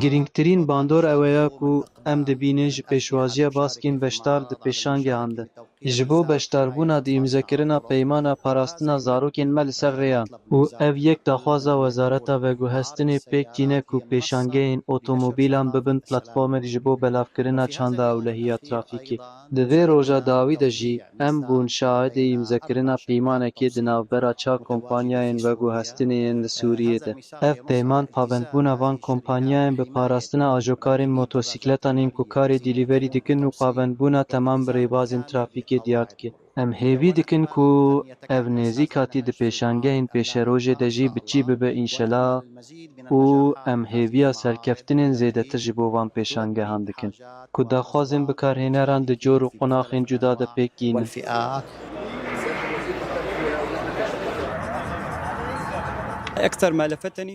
گرنگترین باندور اویا کو ام دبینن ji pêşwaziya baskên beşdar di pêşangehan de. Ji bo beşdarbûna di îmzekirina peymana parastina zarokên me li ser rêyan û ev yek daxwaza Wezareta Veguhestinê pêk tîne ku pêşangehên otomobîlan bibin platformek ji bo belavkirina çanda ewlehiya trafîkê. Di vê roja dawî de jî em bûn şahidê îmzekirina peymanekê di navbera çar kompanyayên veguhestinên li Sûriyê de. Ev peyman pavendbûna van kompanyayên bi parastina ajokarên motosîkletan ên ku karê dîlîverî dikin û pavendbûna temam bi rêbazên trafîkê diyar dike. Em hêvî dikin ku ev nêzîkatî di pêşangehên pêşerojê de jî biçî bibe înşellah û em hêviya serkeftinên zêdetir ji bo van pêşangehan dikin ku daxwazên bikarhêneran di cor û qonaxên cuda de pêk gînin.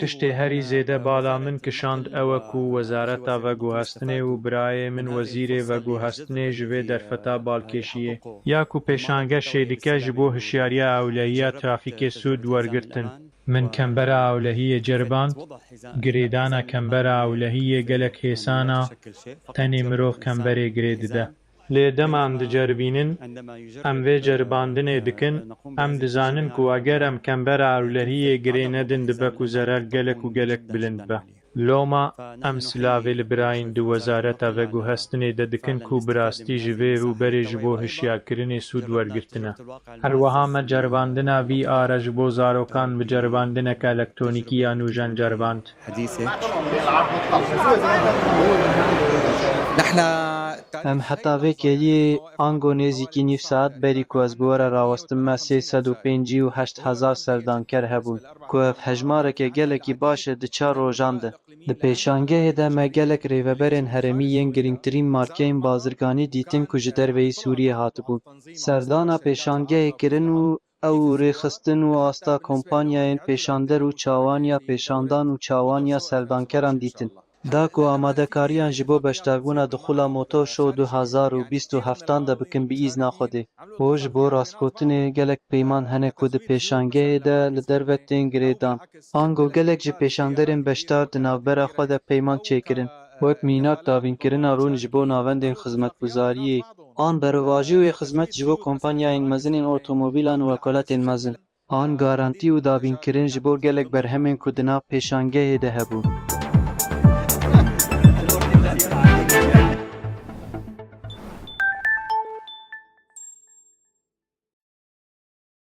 Tiştê herî zêde bala min kişand ew e ku Wezareta Veguhestinê û birayê min Wezîrê Veguhestinê ji vê derfeta balkêşiyê ya ku pêşangeh dike ji bo hişyariya ewlehiya trafîkê sûd wergirtin. Min kembera ewlehiyê ceriband, girêdana kembera ewlehiyê gelek hêsana, tenê mirov kemberê girê dide. Lê dema em diceribînin, em vê ceribandinê dikin, em dizanin ku eger em kembera ewlehiyê girê nedin dibe ku zerer gelek û gelek bilind be. Loma em silavê li birayên di Wezareta Veguhestinê de dikin ku bi rastî ji vê rûberê ji bo hişyarkirinê sûd wergirtine. Her wiha me ceribandina vî are ji bo zarokan bi ceribandinek elektronîkî ya nûjen ceriband. Em heta vê keliyê ango nêzîkî nîv saet berî ku ez bi we re rawestim me 358,000 serdanker hebûn ku ev hejmareke gelekî baş e di çar rojan de. Di pêşangehê de me gelek rêveberên herêmî yên girîngtirîn markeyên bazirganî dîtin ku ji derveyî Sûriyê hatibûn. Serdana pêşangehê kirin û ew rêxistin û asta kompanyayên pêşander û çawaniya pêşandan û çawaniya serdankeran dîtin. Da ku amadekariyan ji bo beşdarbûna dixula Motor Show 2027 de bikin bi îzna Xwedê. û ji bo rastgotinê gelek peyman hene ku di pêşangehê de li derve tên girêdan. Ango gelek ji pêşanderên beşdar di navbera xwe de peyman çêkirin. Wek mînak davînkirina rûn ji bo navendên xizmetguzariyê, an berevajî û xizmet ji bo kompanyayên mezin ên otomobîlan û wekoletên mezin. An garantî û davînkirin ji bo gelek berhemên ku di nav pêşangehê de hebûn.